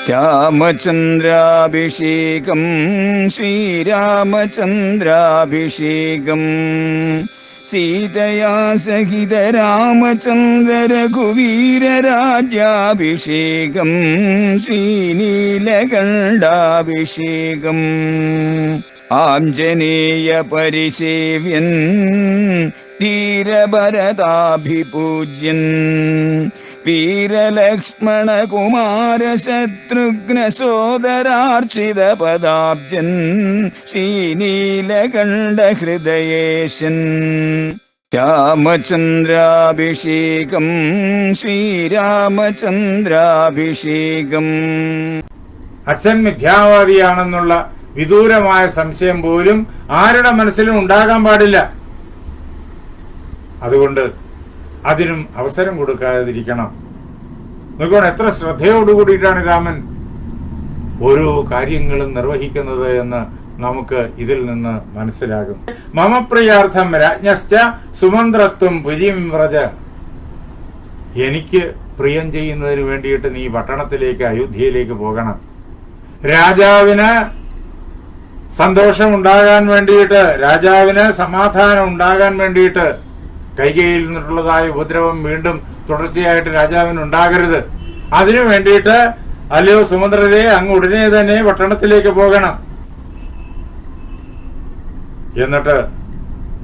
രാമചന്ദ്രാഭിഷേകം ശ്രീരാമചന്ദ്രാഭിഷേകം സീതയാ സഹിത രാമചന്ദ്ര രഘുവീരരാജ്യാഭിഷേകം ശ്രീനീലകണ്ഠാഭിഷേകം ആഞ്ജനേയ പരിസേവ്യൻ ധീരഭരതാഭിപൂജ്യൻ വീരലക്ഷ്മണ കുമാര ശത്രുഘ്ന സോദരാർച്ചിത പദാബ്ജൻ ശ്രീനീലകണ്ഠ ഹൃദയേശൻ രാമചന്ദ്രാഭിഷേകം ശ്രീരാമചന്ദ്രാഭിഷേകം. അച്ഛൻ മിഥ്യാവാദിയാണെന്നുള്ള വിദൂരമായ സംശയം പോലും ആരുടെ മനസ്സിലും ഉണ്ടാകാൻ പാടില്ല. അതുകൊണ്ട് അതിനും അവസരം കൊടുക്കാതിരിക്കണം. നോക്കണം എത്ര ശ്രദ്ധയോടുകൂടിയിട്ടാണ് രാമൻ ഓരോ കാര്യങ്ങളും നിർവഹിക്കുന്നത് എന്ന് നമുക്ക് ഇതിൽ നിന്ന് മനസ്സിലാകും. മമപ്രിയാർത്ഥം രാജ്ഞശ്ച സുമന്ത്രത്വം പുരീം വ്രജ. എനിക്ക് പ്രിയം ചെയ്യുന്നതിന് വേണ്ടിയിട്ട് നീ പട്ടണത്തിലേക്ക് അയോധ്യയിലേക്ക് പോകണം. രാജാവിന് സന്തോഷമുണ്ടാകാൻ വേണ്ടിയിട്ട്, രാജാവിന് സമാധാനം ഉണ്ടാകാൻ വേണ്ടിയിട്ട് കൈകയിൽ നിന്നുള്ളതായ ഉപദ്രവം വീണ്ടും തുടർച്ചയായിട്ട് രാജാവിന് ഉണ്ടാകരുത്. അതിനു വേണ്ടിയിട്ട് അല്ലയോ സുമന്ത്രരെ, അങ്ങ് ഉടനെ തന്നെ പട്ടണത്തിലേക്ക് പോകണം. എന്നിട്ട്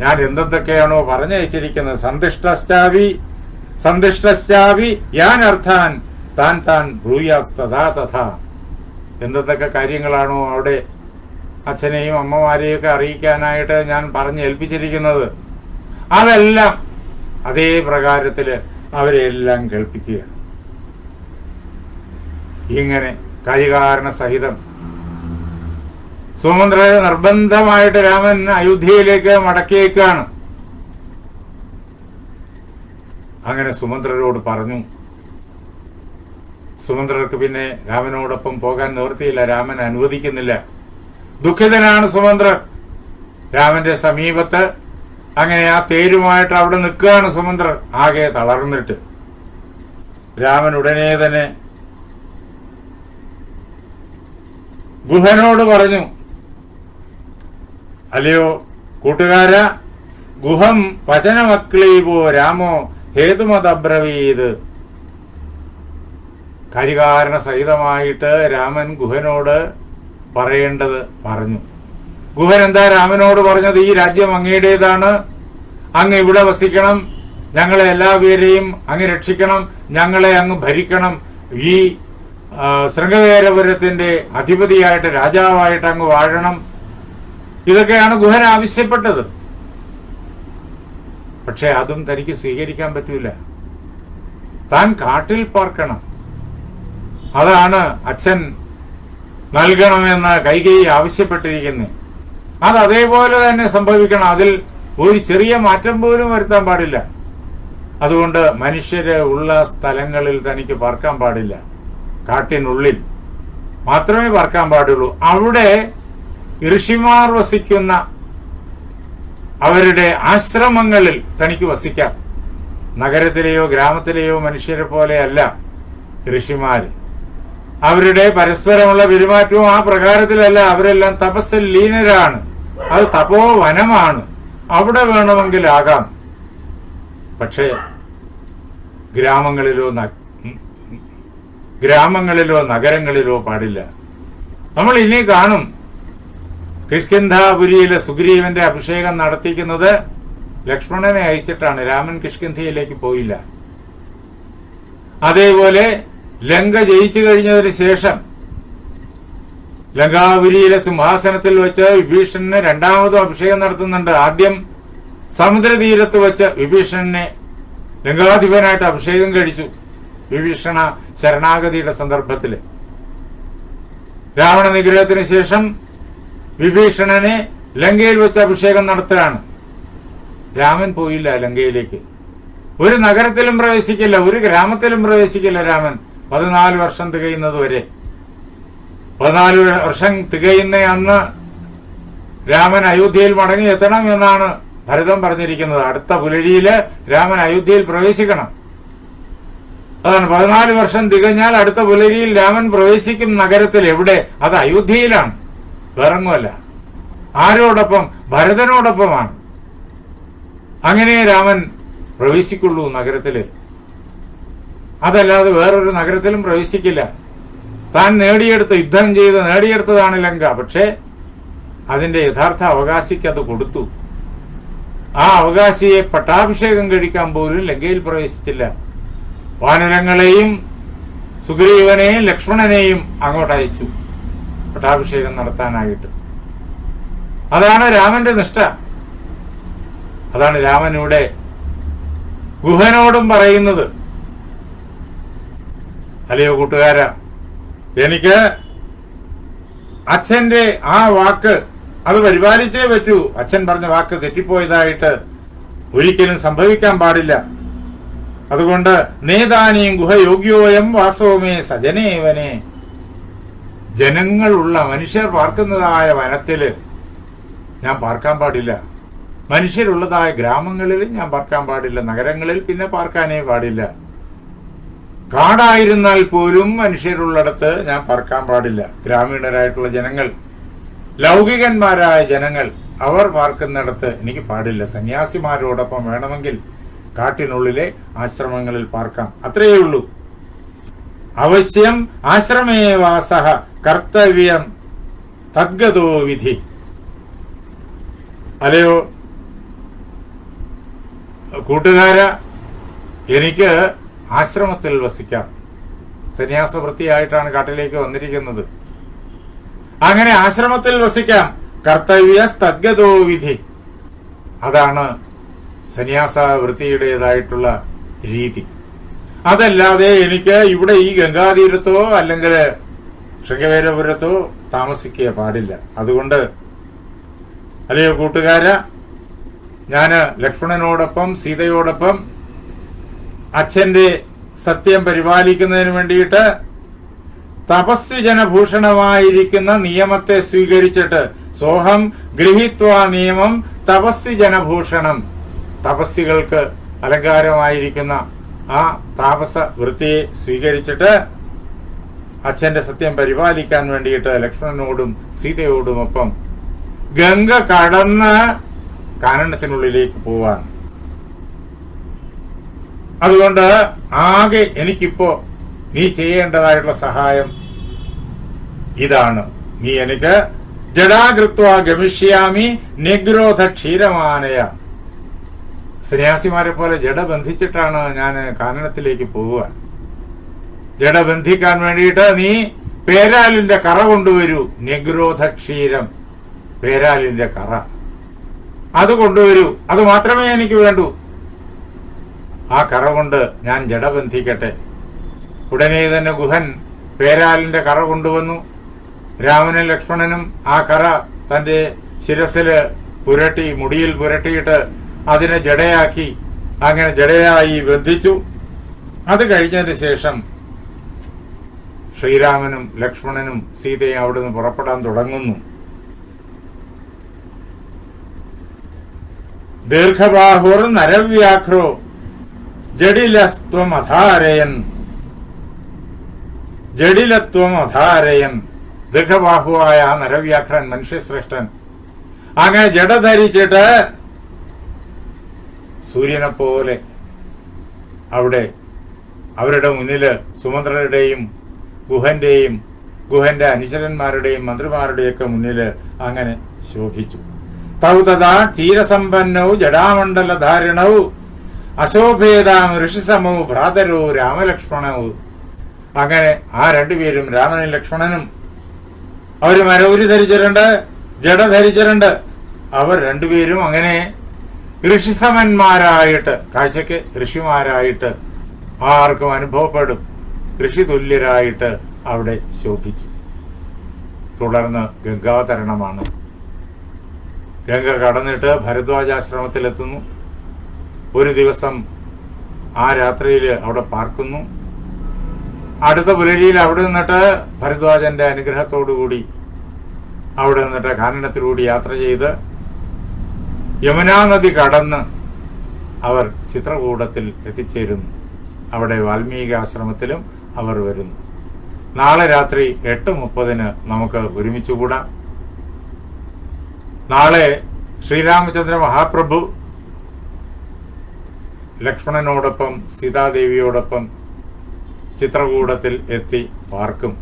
ഞാൻ എന്തൊക്കെയാണോ പറഞ്ഞയച്ചിരിക്കുന്നത്, സന്തിഷ്ടശ്ചാവി യാൻ അർത്ഥാൻ താൻ താൻ ബ്രൂയാത് തഥാ തഥാ. എന്തൊക്കെ കാര്യങ്ങളാണോ അവിടെ അച്ഛനെയും അമ്മമാരെയൊക്കെ അറിയിക്കാനായിട്ട് ഞാൻ പറഞ്ഞേൽപ്പിച്ചിരിക്കുന്നത്, അതെല്ലാം അതേ പ്രകാരത്തില് അവരെല്ലാം കേൾപ്പിക്കുക. ഇങ്ങനെ കാര്യകാരണ സഹിതം സുമന്ത്രരെ നിർബന്ധമായിട്ട് രാമൻ അയോധ്യയിലേക്ക് മടക്കിയേക്കാണ്. അങ്ങനെ സുമന്ത്രരോട് പറഞ്ഞു. സുമന്ത്രർക്ക് പിന്നെ രാമനോടൊപ്പം പോകാൻ നിവൃത്തിയില്ല. രാമൻ അനുവദിക്കുന്നില്ല. ദുഃഖിതനാണ് സുമന്ത്രർ. രാമന്റെ സമീപത്ത് അങ്ങനെ ആ തേരുമായിട്ട് അവിടെ നിൽക്കുകയാണ് സുമന്ത്രർ, ആകെ തളർന്നിട്ട്. രാമൻ ഉടനെ തന്നെ ഗുഹനോട് പറഞ്ഞു, അല്ലയോ കൂട്ടുകാര, ഗുഹം വചനമക്ലീപോ രാമോ ഹേതുമതബ്രവീത്. കാര്യകാരണ സഹിതമായിട്ട് രാമൻ ഗുഹനോട് പറയേണ്ടത് പറഞ്ഞു. ഗുഹൻ എന്താ രാമനോട് പറഞ്ഞത്? ഈ രാജ്യം അങ്ങയുടേതാണ്, അങ്ങ് ഇവിടെ വസിക്കണം, ഞങ്ങളെ എല്ലാവരെയും അങ്ങ് രക്ഷിക്കണം, ഞങ്ങളെ അങ്ങ് ഭരിക്കണം, ഈ ശൃംഗവേരപുരത്തിന്റെ അധിപതിയായിട്ട് രാജാവായിട്ട് അങ്ങ് വാഴണം. ഇതൊക്കെയാണ് ഗുഹൻ ആവശ്യപ്പെട്ടത്. പക്ഷെ അതും തനിക്ക് സ്വീകരിക്കാൻ പറ്റൂല. താൻ കാട്ടിൽ പാർക്കണം. അതാണ് അച്ഛൻ നൽകണമെന്ന് കൈകേയി ആവശ്യപ്പെട്ടിരിക്കുന്നത്. അത് അതേപോലെ തന്നെ സംഭവിക്കണം. അതിൽ ഒരു ചെറിയ മാറ്റം പോലും വരുത്താൻ പാടില്ല. അതുകൊണ്ട് മനുഷ്യര് ഉള്ള സ്ഥലങ്ങളിൽ തനിക്ക് പാർക്കാൻ പാടില്ല. കാട്ടിനുള്ളിൽ മാത്രമേ പാർക്കാൻ പാടുള്ളൂ. അവിടെ ഋഷിമാർ വസിക്കുന്ന അവരുടെ ആശ്രമങ്ങളിൽ തനിക്ക് വസിക്കാം. നഗരത്തിലെയോ ഗ്രാമത്തിലെയോ മനുഷ്യരെ പോലെയല്ല ഋഷിമാര്. അവരുടെ പരസ്പരമുള്ള പെരുമാറ്റവും ആ പ്രകാരത്തിലല്ല. അവരെല്ലാം തപസ്സിൽ ലീനരാണ്. അത് തപോവനമാണ്. അവിടെ വേണമെങ്കിൽ ആകാം. പക്ഷേ ഗ്രാമങ്ങളിലോ നഗരങ്ങളിലോ പാടില്ല. നമ്മൾ ഇനി കാണും, കിഷ്കിന്ധാപുരിയിലെ സുഗ്രീവന്റെ അഭിഷേകം നടത്തിക്കുന്നത് ലക്ഷ്മണനെ അയച്ചിട്ടാണ്. രാമൻ കിഷ്കിന്ധയിലേക്ക് പോയില്ല. അതേപോലെ ലങ്ക ജയിച്ചു കഴിഞ്ഞതിന് ശേഷം ലങ്കാപുരിയിലെ സിംഹാസനത്തിൽ വെച്ച് വിഭീഷണന് രണ്ടാമതും അഭിഷേകം നടത്തുന്നുണ്ട്. ആദ്യം സമുദ്രതീരത്ത് വെച്ച് വിഭീഷണനെ ലങ്കാധിപനായിട്ട് അഭിഷേകം കഴിച്ചു. വിഭീഷണ ശരണാഗതിയുടെ സന്ദർഭത്തില് രാവണ നിഗ്രഹത്തിന് ശേഷം വിഭീഷണനെ ലങ്കയിൽ വെച്ച് അഭിഷേകം നടത്തുകയാണ്. രാമൻ പോയില്ല ലങ്കയിലേക്ക്. ഒരു നഗരത്തിലും പ്രവേശിക്കില്ല, ഒരു ഗ്രാമത്തിലും പ്രവേശിക്കില്ല രാമൻ 14 വർഷം തികയുന്നത് വരെ. 14 വർഷം തികയുന്ന അന്ന് രാമൻ അയോധ്യയിൽ മടങ്ങി എത്തണം എന്നാണ് ഭരതൻ പറഞ്ഞിരിക്കുന്നത്. അടുത്ത പുലരിയില് രാമൻ അയോധ്യയിൽ പ്രവേശിക്കണം. അതാണ് 14 വർഷം തികഞ്ഞാൽ അടുത്ത പുലരിയിൽ രാമൻ പ്രവേശിക്കും നഗരത്തിൽ. എവിടെ? അത് അയോധ്യയിലാണ്, വേറെങ്ങുമല്ല. ആരോടൊപ്പം? ഭരതനോടൊപ്പമാണ്. അങ്ങനെ രാമൻ പ്രവേശിക്കുള്ളൂ നഗരത്തില്. അതല്ലാതെ വേറൊരു നഗരത്തിലും പ്രവേശിക്കില്ല. താൻ നേടിയെടുത്ത്, യുദ്ധം ചെയ്ത് നേടിയെടുത്തതാണ് ലങ്ക. പക്ഷേ അതിന്റെ യഥാർത്ഥ അവകാശിക്ക് അത് കൊടുത്തു. ആ അവകാശിയെ പട്ടാഭിഷേകം കഴിക്കാൻ പോലും ലങ്കയിൽ പ്രവേശിച്ചില്ല. വാനരങ്ങളെയും സുഗ്രീവനെയും ലക്ഷ്മണനെയും അങ്ങോട്ട് അയച്ചു പട്ടാഭിഷേകം നടത്താനായിട്ട്. അതാണ് രാമന്റെ നിഷ്ഠ. അതാണ് രാമൻ ഇവിടെ ഗുഹനോടും പറയുന്നത്. അല്ലയോ കൂട്ടുകാരാ, എനിക്ക് അച്ഛന്റെ ആ വാക്ക് അത് പരിപാലിച്ചേ പറ്റൂ. അച്ഛൻ പറഞ്ഞ വാക്ക് തെറ്റിപ്പോയതായിട്ട് ഒരിക്കലും സംഭവിക്കാൻ പാടില്ല. അതുകൊണ്ട് നേതാനിയും ഗുഹയോഗ്യോയം വാസോമേ സജനേവനെ, ജനങ്ങളുള്ള മനുഷ്യർ പാർക്കുന്നതായ വനത്തില് ഞാൻ പാർക്കാൻ പാടില്ല. മനുഷ്യരുള്ളതായ ഗ്രാമങ്ങളിൽ ഞാൻ പാർക്കാൻ പാടില്ല. നഗരങ്ങളിൽ പിന്നെ പാർക്കാനേ പാടില്ല. കാടായിരുന്നാൽ പോലും മനുഷ്യരുള്ളിടത്ത് ഞാൻ പാർക്കാൻ പാടില്ല. ഗ്രാമീണരായിട്ടുള്ള ജനങ്ങൾ, ലൗകികന്മാരായ ജനങ്ങൾ, അവർ പാർക്കുന്നിടത്ത് എനിക്ക് പാടില്ല. സന്യാസിമാരോടൊപ്പം വേണമെങ്കിൽ കാട്ടിനുള്ളിലെ ആശ്രമങ്ങളിൽ പാർക്കാം. അത്രയേ ഉള്ളൂ. അവശ്യം ആശ്രമേ വാസഃ കർത്തവ്യം തദ്ഗതോ വിധി. അല്ലയോ കൂട്ടുകാര, എനിക്ക് ആശ്രമത്തിൽ വസിക്കാം. സന്യാസവൃത്തിയായിട്ടാണ് കാട്ടിലേക്ക് വന്നിരിക്കുന്നത്. അങ്ങനെ ആശ്രമത്തിൽ വസിക്കാം. കർത്തവ്യ തദ്ഗതോ വിധി, അതാണ് സന്യാസ വൃത്തിയുടേതായിട്ടുള്ള രീതി. അതല്ലാതെ എനിക്ക് ഇവിടെ ഈ ഗംഗാതീരത്തോ അല്ലെങ്കിൽ ശൃംഗവേരപുരത്തോ താമസിക്കുക പാടില്ല. അതുകൊണ്ട് അല്ലയോ കൂട്ടുകാര, ഞാൻ ലക്ഷ്മണനോടൊപ്പം സീതയോടൊപ്പം അച്ഛന്റെ സത്യം പരിപാലിക്കുന്നതിന് വേണ്ടിയിട്ട് തപസ്വിജനഭൂഷണമായിരിക്കുന്ന നിയമത്തെ സ്വീകരിച്ചിട്ട് സോഹം ഗൃഹീത്വാ നിയമം തപസ്വിജനഭൂഷണം, തപസ്വികൾക്ക് അലങ്കാരമായിരിക്കുന്ന ആ താപസ വൃത്തിയെ സ്വീകരിച്ചിട്ട് അച്ഛന്റെ സത്യം പരിപാലിക്കാൻ വേണ്ടിയിട്ട് ലക്ഷ്മണനോടും സീതയോടുമൊപ്പം ഗംഗ കടന്ന് കാനനത്തിനുള്ളിലേക്ക് പോവാൻ. അതുകൊണ്ട് ആകെ എനിക്കിപ്പോ നീ ചെയ്യേണ്ടതായിട്ടുള്ള സഹായം ഇതാണ്. നീ എനിക്ക് ജടാകൃത്വ ഗമിഷ്യാമി നിഗ്രോധ ക്ഷീരമാനയ. സന്യാസിമാരെ പോലെ ജട ബന്ധിച്ചിട്ടാണ് ഞാൻ കാനനത്തിലേക്ക് പോവുക. ജട ബന്ധിക്കാൻ വേണ്ടിയിട്ട് നീ പേരാലിന്റെ കറ കൊണ്ടുവരൂ. നിഗ്രോധ ക്ഷീരം, പേരാലിന്റെ കറ, അത് കൊണ്ടുവരൂ. അത് മാത്രമേ എനിക്ക് വേണ്ടൂ. ആ കറ കൊണ്ട് ഞാൻ ജട ബന്ധിക്കട്ടെ. ഉടനെ തന്നെ ഗുഹൻ പേരാലിന്റെ കറ കൊണ്ടുവന്നു. രാമനും ലക്ഷ്മണനും ആ കറ തന്റെ ശിരസില് പുരട്ടി, മുടിയിൽ പുരട്ടിയിട്ട് അതിനെ ജടയാക്കി. അങ്ങനെ ജടയായി ബന്ധിച്ചു. അത് കഴിഞ്ഞതിന് ശേഷം ശ്രീരാമനും ലക്ഷ്മണനും സീതയും അവിടുന്ന് പുറപ്പെടാൻ തുടങ്ങുന്നു. ദീർഘബാഹുർ നരവ്യാഘ്രോ ജഡിലത്വം അധാരയൻ. ജഡിലത്വം അധാരയൻ, ദീർഘബാഹുവായ ആ നരവ്യാഘ്രൻ, മനുഷ്യശ്രേഷ്ഠൻ, അങ്ങനെ ജഡ ധരിച്ചിട്ട് സൂര്യനെ പോലെ അവിടെ അവരുടെ മുന്നില് സുമന്ത്രരുടെയും ഗുഹന്റെയും ഗുഹന്റെ അനുചരന്മാരുടെയും മന്ത്രിമാരുടെയൊക്കെ മുന്നില് അങ്ങനെ ശോഭിച്ചു. തൗ തഥാ ക്ഷീരസമ്പന്നൗ ജഡാമണ്ഡലധാരിണൗ അശോഭേതാം ഋഷിസമൗ ഭ്രാതരോ രാമലക്ഷ്മണവും. അങ്ങനെ ആ രണ്ടുപേരും, രാമനും ലക്ഷ്മണനും, അവര് മരൗരി ധരിച്ചിട്ടുണ്ട്, ജഡ ധരിച്ചിട്ടുണ്ട്. അവർ രണ്ടുപേരും അങ്ങനെ ഋഷിസമന്മാരായിട്ട്, കാഴ്ചക്ക് ഋഷിമാരായിട്ട് ആർക്കും അനുഭവപ്പെടും, ഋഷി തുല്യരായിട്ട് അവിടെ ശോഭിച്ചു. തുടർന്ന് ഗംഗാതരണമാണ്. ഗംഗ കടന്നിട്ട് ഭരദ്വാജാശ്രമത്തിലെത്തുന്നു. ഒരു ദിവസം ആ രാത്രിയിൽ അവിടെ പാർക്കുന്നു. അടുത്ത പുലരിയിൽ അവിടെ നിന്നിട്ട് ഭരദ്വാജന്റെ അനുഗ്രഹത്തോടുകൂടി അവിടെ നിന്നിട്ട് കാനനത്തിലൂടെ യാത്ര ചെയ്ത് യമുനാ നദി കടന്ന് അവർ ചിത്രകൂടത്തിൽ എത്തിച്ചേരുന്നു. അവിടെ വാൽമീകി ആശ്രമത്തിലും അവർ വരുന്നു. നാളെ രാത്രി 8:30 നമുക്ക് ഒരുമിച്ച് കൂടാം. നാളെ ശ്രീരാമചന്ദ്ര മഹാപ്രഭു ലക്ഷ്മണനോടൊപ്പം സീതാദേവിയോടൊപ്പം ചിത്രകൂടത്തിൽ എത്തി പാർക്കും.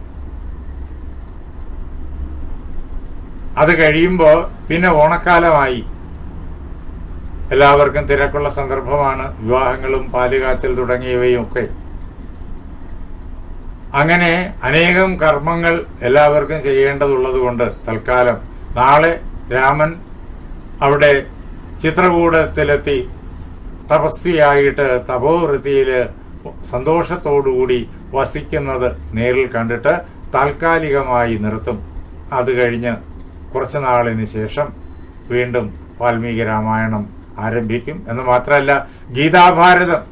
അത് കഴിയുമ്പോൾ പിന്നെ ഓണക്കാലമായി. എല്ലാവർക്കും തിരക്കുള്ള സന്ദർഭമാണ്. വിവാഹങ്ങളും പാലുകാച്ചൽ തുടങ്ങിയവയും ഒക്കെ. അങ്ങനെ അനേകം കർമ്മങ്ങൾ എല്ലാവർക്കും ചെയ്യേണ്ടതുള്ളത് കൊണ്ട് തൽക്കാലം നാളെ രാമൻ അവിടെ ചിത്രകൂടത്തിലെത്തി തപസ്വിയായിട്ട് തപോവൃത്തിയിൽ സന്തോഷത്തോടുകൂടി വസിക്കുന്നത് നേരിൽ കണ്ടിട്ട് താൽക്കാലികമായി നിർത്തും. അത് കഴിഞ്ഞ് കുറച്ച് നാളിന് ശേഷം വീണ്ടും വാൽമീകി രാമായണം ആരംഭിക്കും. എന്ന് മാത്രമല്ല, ഗീതാഭാരതം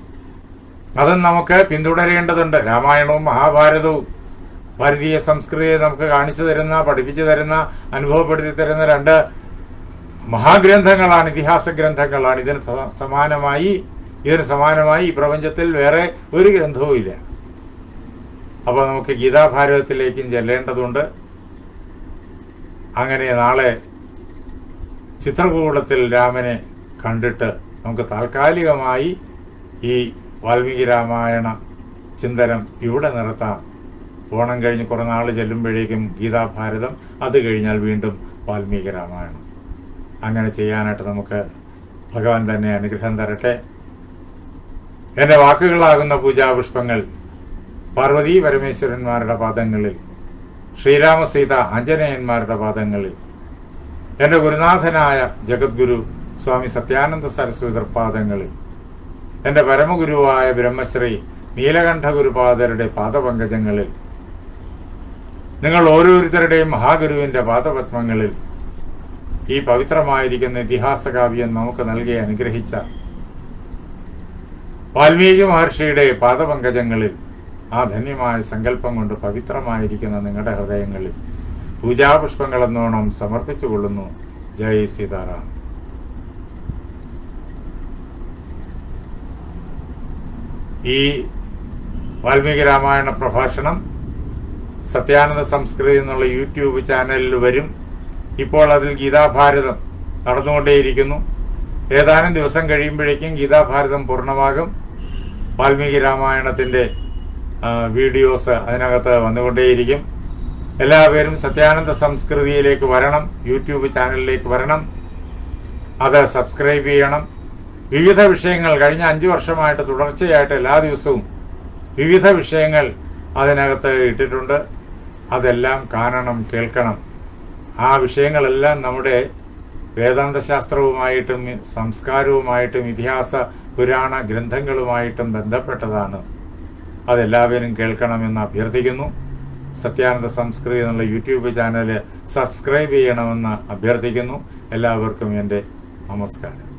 അതും നമുക്ക് പിന്തുടരേണ്ടതുണ്ട്. രാമായണവും മഹാഭാരതവും ഭാരതീയ സംസ്കൃതിയെ നമുക്ക് കാണിച്ചു തരുന്ന, പഠിപ്പിച്ചു തരുന്ന, അനുഭവപ്പെടുത്തി തരുന്ന രണ്ട് മഹാഗ്രന്ഥങ്ങളാണ്, ഇതിഹാസ ഗ്രന്ഥങ്ങളാണ്. ഇതിന് സമാനമായി ഈ പ്രപഞ്ചത്തിൽ വേറെ ഒരു ഗ്രന്ഥവും ഇല്ല. അപ്പോൾ നമുക്ക് ഗീതാഭാരതത്തിലേക്കും ചെല്ലേണ്ടതുണ്ട്. അങ്ങനെ നാളെ ചിത്രകൂടത്തിൽ രാമനെ കണ്ടിട്ട് നമുക്ക് താൽക്കാലികമായി ഈ വാൽമീകി രാമായണ ചിന്തനം ഇവിടെ നിർത്താം. ഓണം കഴിഞ്ഞ് കുറേ നാൾ ചെല്ലുമ്പോഴേക്കും ഗീതാഭാരതം, അത് കഴിഞ്ഞാൽ വീണ്ടും വാൽമീകി രാമായണം. അങ്ങനെ ചെയ്യാനായിട്ട് നമുക്ക് ഭഗവാൻ തന്നെ അനുഗ്രഹം തരട്ടെ. എൻ്റെ വാക്കുകളാകുന്ന പൂജാപുഷ്പങ്ങൾ പാർവതീ പരമേശ്വരന്മാരുടെ പാദങ്ങളിൽ, ശ്രീരാമസീത ആഞ്ജനേയന്മാരുടെ പാദങ്ങളിൽ, എൻ്റെ ഗുരുനാഥനായ ജഗദ്ഗുരു സ്വാമി സത്യാനന്ദ സരസ്വതി പാദങ്ങളിൽ, എൻ്റെ പരമഗുരുവായ ബ്രഹ്മശ്രീ നീലകണ്ഠ ഗുരുപാദരുടെ പാദപങ്കജങ്ങളിൽ, നിങ്ങൾ ഓരോരുത്തരുടെയും മഹാഗുരുവിൻ്റെ പാദപത്മങ്ങളിൽ ഈ പവിത്രമായിരിക്കുന്ന ഇതിഹാസകാവ്യം നമുക്ക് നൽകി അനുഗ്രഹിച്ച വാൽമീകി മഹർഷിയുടെ പാദപങ്കജങ്ങളിൽ ആ ധന്യമായ സങ്കല്പം കൊണ്ട് പവിത്രമായിരിക്കുന്ന നിങ്ങളുടെ ഹൃദയങ്ങളിൽ പൂജാപുഷ്പങ്ങളെന്നോണം സമർപ്പിച്ചുകൊള്ളുന്നു. ജയ് സീതാറാം. ഈ വാൽമീകി രാമായണ പ്രഭാഷണം സത്യാനന്ദ സംസ്കൃതി എന്നുള്ള യൂട്യൂബ് ചാനലിൽ വരും. ഇപ്പോൾ അതിൽ ഗീതാഭാരതം നടന്നുകൊണ്ടേയിരിക്കുന്നു. ഏതാനും ദിവസം കഴിയുമ്പോഴേക്കും ഗീതാഭാരതം പൂർണ്ണമാകും. വാൽമീകി രാമായണത്തിൻ്റെ വീഡിയോസ് അതിനകത്ത് വന്നുകൊണ്ടേയിരിക്കും. എല്ലാവരും സത്യാനന്ദ സംസ്കൃതിയിലേക്ക് വരണം, യൂട്യൂബ് ചാനലിലേക്ക് വരണം, അത് സബ്സ്ക്രൈബ് ചെയ്യണം. വിവിധ വിഷയങ്ങൾ കഴിഞ്ഞ 5 വർഷമായിട്ട് തുടർച്ചയായിട്ട് എല്ലാ ദിവസവും വിവിധ വിഷയങ്ങൾ അതിനകത്ത് ഇട്ടിട്ടുണ്ട്. അതെല്ലാം കാണണം, കേൾക്കണം. ആ വിഷയങ്ങളെല്ലാം നമ്മുടെ വേദാന്തശാസ്ത്രവുമായിട്ടും സംസ്കാരവുമായിട്ടും ഇതിഹാസ പുരാണ ഗ്രന്ഥങ്ങളുമായിട്ടും ബന്ധപ്പെട്ടതാണ്. അതെല്ലാവരും കേൾക്കണമെന്ന് അഭ്യർത്ഥിക്കുന്നു. സത്യാനന്ദ സംസ്കൃതി എന്നുള്ള യൂട്യൂബ് ചാനൽ സബ്സ്ക്രൈബ് ചെയ്യണമെന്ന് അഭ്യർത്ഥിക്കുന്നു. എല്ലാവർക്കും എൻ്റെ നമസ്കാരം.